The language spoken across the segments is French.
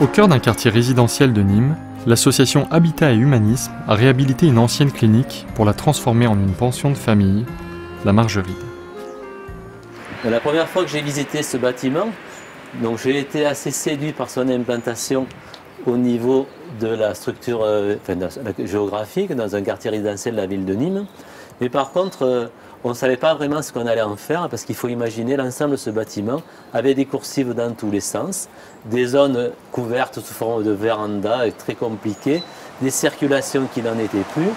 Au cœur d'un quartier résidentiel de Nîmes, l'association Habitat et Humanisme a réhabilité une ancienne clinique pour la transformer en une pension de famille, la Margeride. La première fois que j'ai visité ce bâtiment, j'ai été assez séduit par son implantation au niveau de la structure géographique dans un quartier résidentiel de la ville de Nîmes. Mais par contre, on ne savait pas vraiment ce qu'on allait en faire parce qu'il faut imaginer l'ensemble de ce bâtiment avec des coursives dans tous les sens, des zones couvertes sous forme de véranda très compliquées, des circulations qui n'en étaient plus.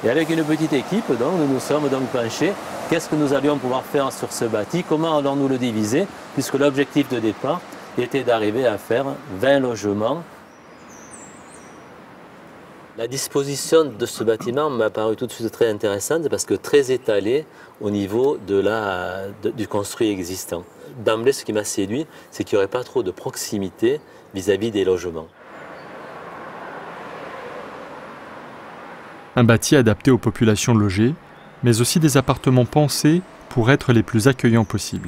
Et avec une petite équipe, nous nous sommes penchés. Qu'est-ce que nous allions pouvoir faire sur ce bâti? Comment allons-nous le diviser? Puisque l'objectif de départ était d'arriver à faire 20 logements. La disposition de ce bâtiment m'a paru tout de suite très intéressante parce que très étalée au niveau du construit existant. D'emblée, ce qui m'a séduit, c'est qu'il n'y aurait pas trop de proximité vis-à-vis des logements. Un bâti adapté aux populations logées, mais aussi des appartements pensés pour être les plus accueillants possibles.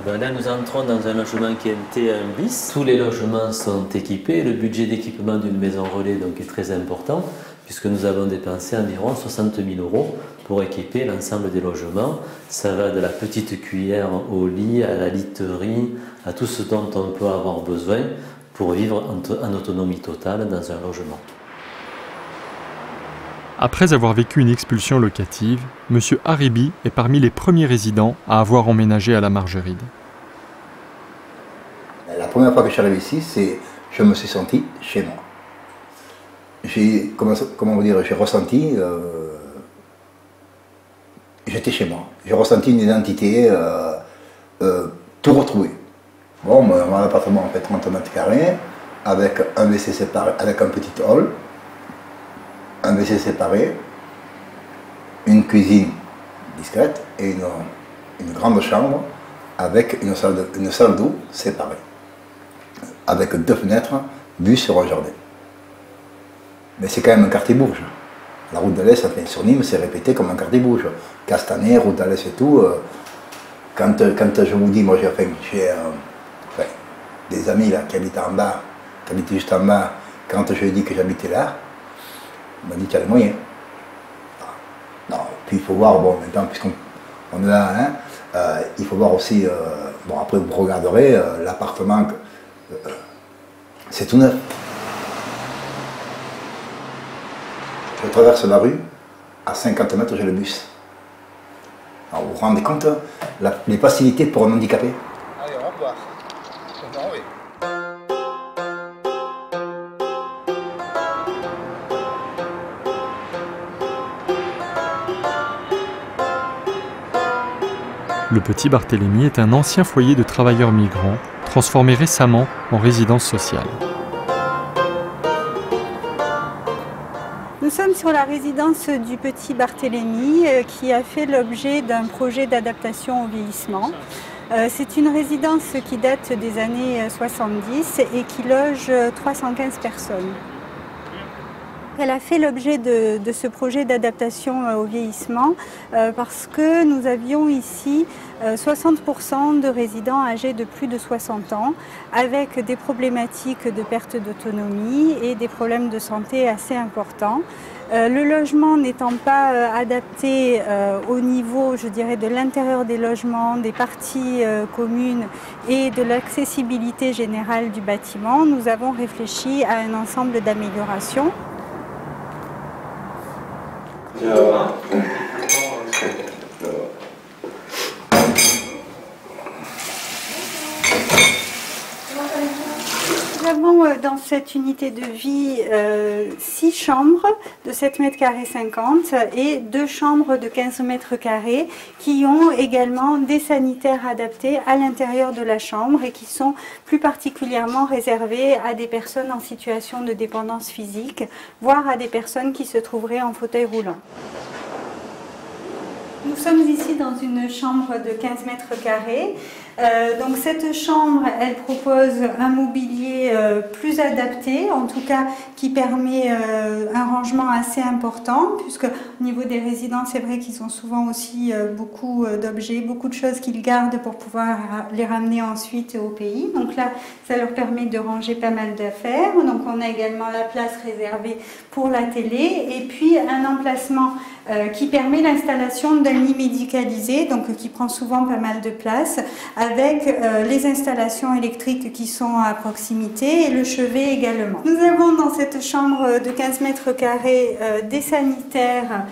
Là, nous entrons dans un logement qui est un T1 bis. Tous les logements sont équipés. Le budget d'équipement d'une maison relais est très important, puisque nous avons dépensé environ 60 000 € pour équiper l'ensemble des logements. Ça va de la petite cuillère au lit, à la literie, à tout ce dont on peut avoir besoin pour vivre en autonomie totale dans un logement. Après avoir vécu une expulsion locative, M. Haribi est parmi les premiers résidents à avoir emménagé à la Margeride. La première fois que je suis arrivé ici, je me suis senti chez moi. J'ai ressenti, j'étais chez moi. J'ai ressenti une identité, tout retrouvé. Bon, mon appartement en fait 30 mètres carrés, avec un WC séparé, avec un petit hall, un WC séparé, une cuisine discrète et une grande chambre avec une salle d'eau séparée, avec 2 fenêtres, vue sur un jardin. Mais c'est quand même un quartier bourge. La route de l'Est, sur Nîmes, c'est répété comme un quartier bourge. Castanet, route de l'Est et tout. Quand je vous dis, moi j'ai des amis là, qui habitent en bas, qui habitent juste en bas, quand je lui ai dit que j'habitais là, on m'a dit qu'il y a les moyens. Non, puis il faut voir, bon, maintenant, puisqu'on est là, hein, il faut voir aussi, bon, après vous regarderez, l'appartement, c'est tout neuf. Je traverse la rue, à 50 mètres, j'ai le bus. Alors vous vous rendez compte, les facilités pour un handicapé? Allez, au revoir. Oui. Le Petit Barthélemy est un ancien foyer de travailleurs migrants, transformé récemment en résidence sociale. Nous sommes sur la résidence du Petit Barthélemy qui a fait l'objet d'un projet d'adaptation au vieillissement. C'est une résidence qui date des années 70 et qui loge 315 personnes. Elle a fait l'objet de ce projet d'adaptation au vieillissement parce que nous avions ici 60% de résidents âgés de plus de 60 ans avec des problématiques de perte d'autonomie et des problèmes de santé assez importants. Le logement n'étant pas adapté au niveau, je dirais, de l'intérieur des logements, des parties communes et de l'accessibilité générale du bâtiment, nous avons réfléchi à un ensemble d'améliorations. Nous avons dans cette unité de vie 6 chambres de 7 mètres carrés 50 et 2 chambres de 15 mètres carrés qui ont également des sanitaires adaptés à l'intérieur de la chambre et qui sont plus particulièrement réservés à des personnes en situation de dépendance physique, voire à des personnes qui se trouveraient en fauteuil roulant. Nous sommes ici dans une chambre de 15 mètres carrés. Donc cette chambre, elle propose un mobilier plus adapté, en tout cas qui permet un rangement assez important, puisque au niveau des résidents, c'est vrai qu'ils ont souvent aussi beaucoup d'objets, beaucoup de choses qu'ils gardent pour pouvoir les ramener ensuite au pays. Donc là, ça leur permet de ranger pas mal d'affaires. Donc on a également la place réservée pour la télé et puis un emplacement qui permet l'installation d'un lit médicalisé, donc qui prend souvent pas mal de place, avec les installations électriques qui sont à proximité et le chevet également. Nous avons dans cette chambre de 15 mètres carrés des sanitaires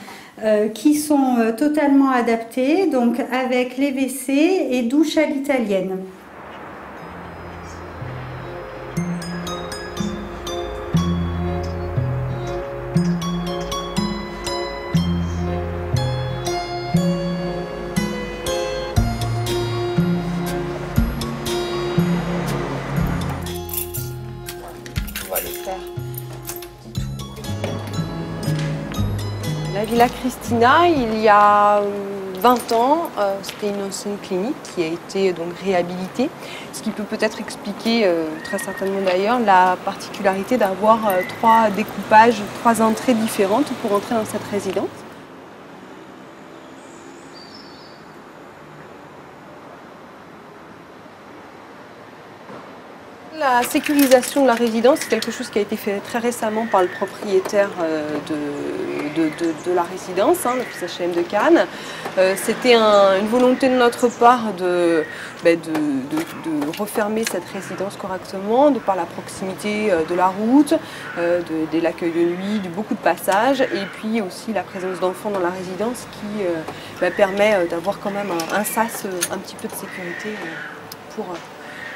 qui sont totalement adaptés, donc avec les WC et douche à l'italienne. La Villa Cristina, il y a 20 ans, c'était une ancienne clinique qui a été donc réhabilitée, ce qui peut peut-être expliquer, très certainement d'ailleurs, la particularité d'avoir 3 découpages, 3 entrées différentes pour entrer dans cette résidence. La sécurisation de la résidence, c'est quelque chose qui a été fait très récemment par le propriétaire de la résidence, le FSHM de Cannes. C'était une volonté de notre part de refermer cette résidence correctement, de par la proximité de la route, de l'accueil de nuit, de beaucoup de passages, et puis aussi la présence d'enfants dans la résidence qui permet d'avoir quand même un sas, un petit peu de sécurité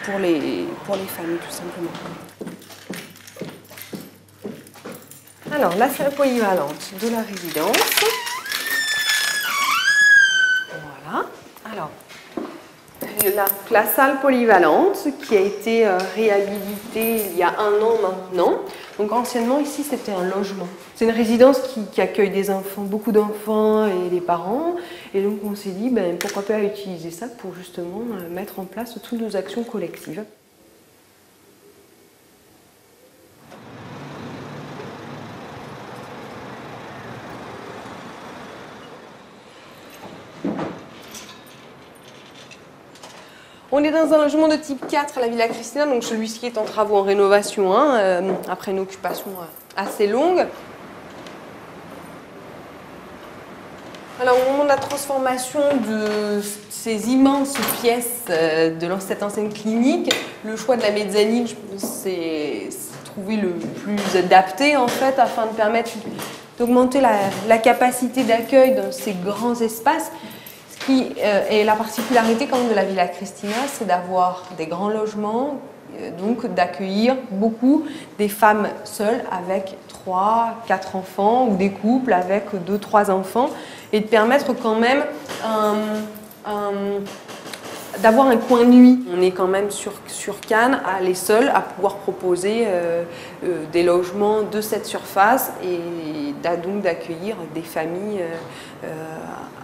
pour les familles, tout simplement. Alors, la salle polyvalente de la résidence. Voilà. Alors, la salle polyvalente qui a été réhabilitée il y a 1 an maintenant. Donc, anciennement, ici, c'était un logement. C'est une résidence qui accueille des enfants, beaucoup d'enfants et des parents. Et donc, on s'est dit, pourquoi pas utiliser ça pour justement mettre en place toutes nos actions collectives. On est dans un logement de type 4 à la Villa Cristina, donc celui-ci est en travaux en rénovation, après une occupation assez longue. Alors au moment de la transformation de ces immenses pièces de cette ancienne clinique, le choix de la mezzanine, je pense, c'est trouvé le plus adapté en fait, afin de permettre d'augmenter la capacité d'accueil dans ces grands espaces. Et la particularité quand même de la Villa Cristina, c'est d'avoir des grands logements, donc d'accueillir beaucoup des femmes seules avec 3, 4 enfants ou des couples avec 2, 3 enfants et de permettre quand même d'avoir un coin de nuit. On est quand même sur Cannes, les seuls à pouvoir proposer des logements de cette surface et donc d'accueillir des familles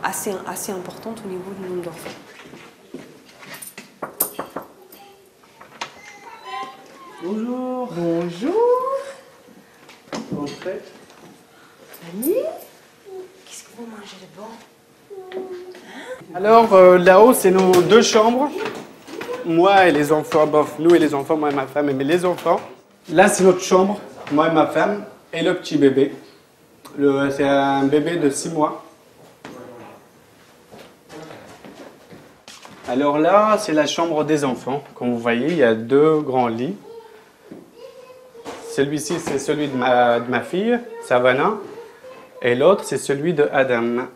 assez importantes au niveau du nombre d'enfants. Bonjour. Bonjour. Entrez. Annie, qu'est-ce que vous mangez de bon? Alors là-haut, c'est nos 2 chambres. Moi et les enfants, nous et les enfants, moi et ma femme et les enfants. Là, c'est notre chambre, moi et ma femme, et le petit bébé. C'est un bébé de 6 mois. Alors là, c'est la chambre des enfants. Comme vous voyez, il y a 2 grands lits. Celui-ci, c'est celui de ma fille, Savannah, et l'autre, c'est celui de Adam.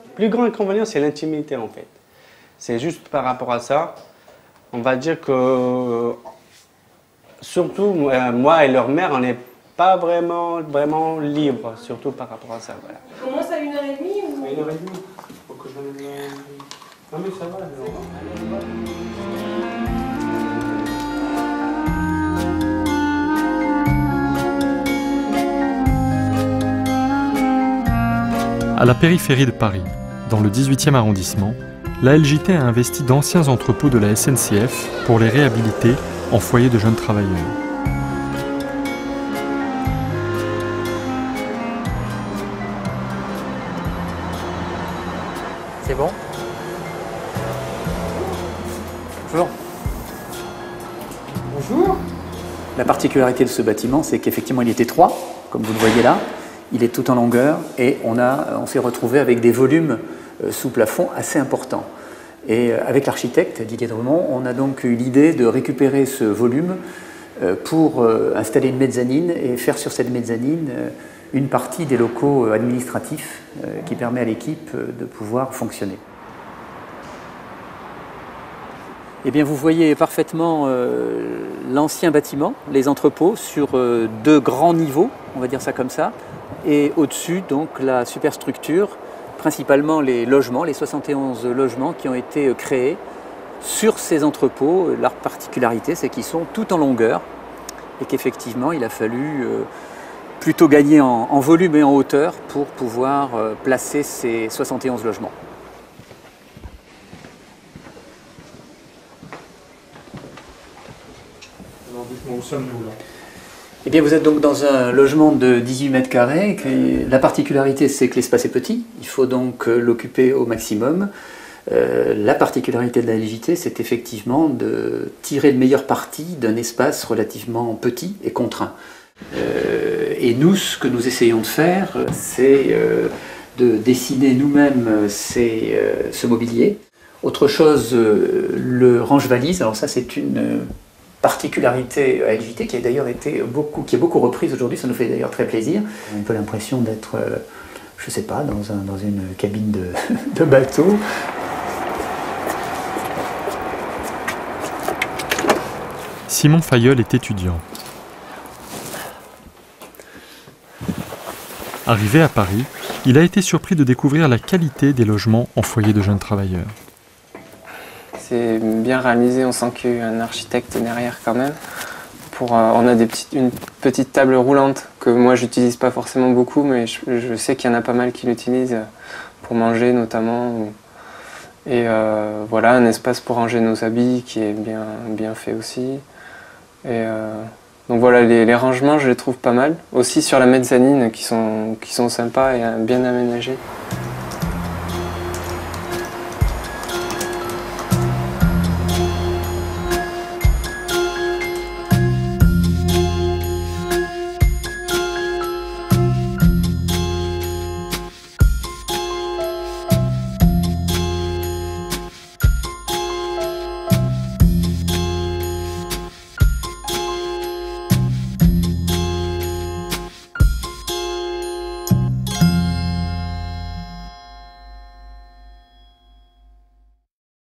Le plus grand inconvénient, c'est l'intimité, en fait. C'est juste par rapport à ça. On va dire que, surtout, moi et leur mère, on n'est pas vraiment libres, surtout par rapport à ça. Voilà. On commence à 1h30 ou... 1h30. Faut que je donne... Non mais ça va, À la périphérie de Paris, dans le 18e arrondissement, la LJT a investi d'anciens entrepôts de la SNCF pour les réhabiliter en foyers de jeunes travailleurs. C'est bon? Bonjour. Bonjour. La particularité de ce bâtiment, c'est qu'effectivement il est étroit, comme vous le voyez là. Il est tout en longueur et on s'est retrouvé avec des volumes sous plafond assez importants. Et avec l'architecte Didier Drumont, on a donc eu l'idée de récupérer ce volume pour installer une mezzanine et faire sur cette mezzanine une partie des locaux administratifs qui permet à l'équipe de pouvoir fonctionner. Eh bien, vous voyez parfaitement l'ancien bâtiment, les entrepôts, sur deux grands niveaux, on va dire ça comme ça, et au-dessus, donc, la superstructure, principalement les logements, les 71 logements qui ont été créés sur ces entrepôts. Leur particularité, c'est qu'ils sont tout en longueur et qu'effectivement, il a fallu plutôt gagner en volume et en hauteur pour pouvoir placer ces 71 logements. Où sommes-nous là? Eh bien, vous êtes donc dans un logement de 18 mètres carrés. La particularité, c'est que l'espace est petit. Il faut donc l'occuper au maximum. La particularité de la LJT, c'est effectivement de tirer le meilleur parti d'un espace relativement petit et contraint. Et nous, ce que nous essayons de faire, c'est de dessiner nous-mêmes ce mobilier. Autre chose, le range-valise. Alors ça, c'est une particularité à LJT qui a d'ailleurs été beaucoup reprise aujourd'hui, ça nous fait d'ailleurs très plaisir. On a un peu l'impression d'être, je sais pas, dans une cabine de bateau. Simon Fayeul est étudiant. Arrivé à Paris, il a été surpris de découvrir la qualité des logements en foyer de jeunes travailleurs. C'est bien réalisé, on sent qu'il y a eu un architecte derrière quand même. On a une petite table roulante que moi j'utilise pas forcément beaucoup, mais je sais qu'il y en a pas mal qui l'utilisent pour manger notamment. Et voilà, un espace pour ranger nos habits qui est bien fait aussi. Et donc voilà, les rangements je les trouve pas mal. Aussi sur la mezzanine qui sont sympas et bien aménagés.